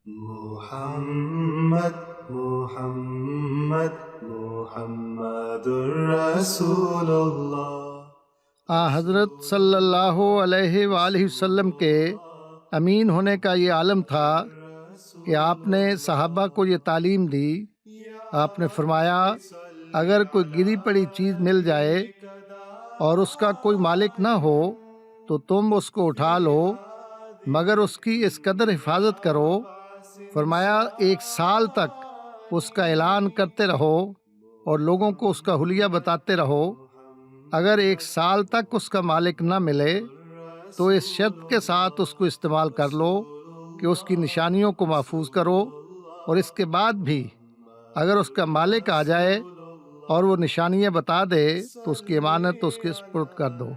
محمد محمد محمد الرسول اللہ۔ حضرت صلی اللہ علیہ وآلہ وسلم کے امین ہونے کا یہ عالم تھا کہ آپ نے صحابہ کو یہ تعلیم دی۔ آپ نے فرمایا اگر کوئی گری پڑی چیز مل جائے اور اس کا کوئی مالک نہ ہو تو تم اس کو اٹھا لو، مگر اس کی اس قدر حفاظت کرو، فرمایا 1 سال تک اس کا اعلان کرتے رہو اور لوگوں کو اس کا حلیہ بتاتے رہو۔ اگر 1 سال تک اس کا مالک نہ ملے تو اس شرط کے ساتھ اس کو استعمال کر لو کہ اس کی نشانیوں کو محفوظ کرو، اور اس کے بعد بھی اگر اس کا مالک آ جائے اور وہ نشانیاں بتا دے تو اس کی امانت اس کے سپرد کر دو۔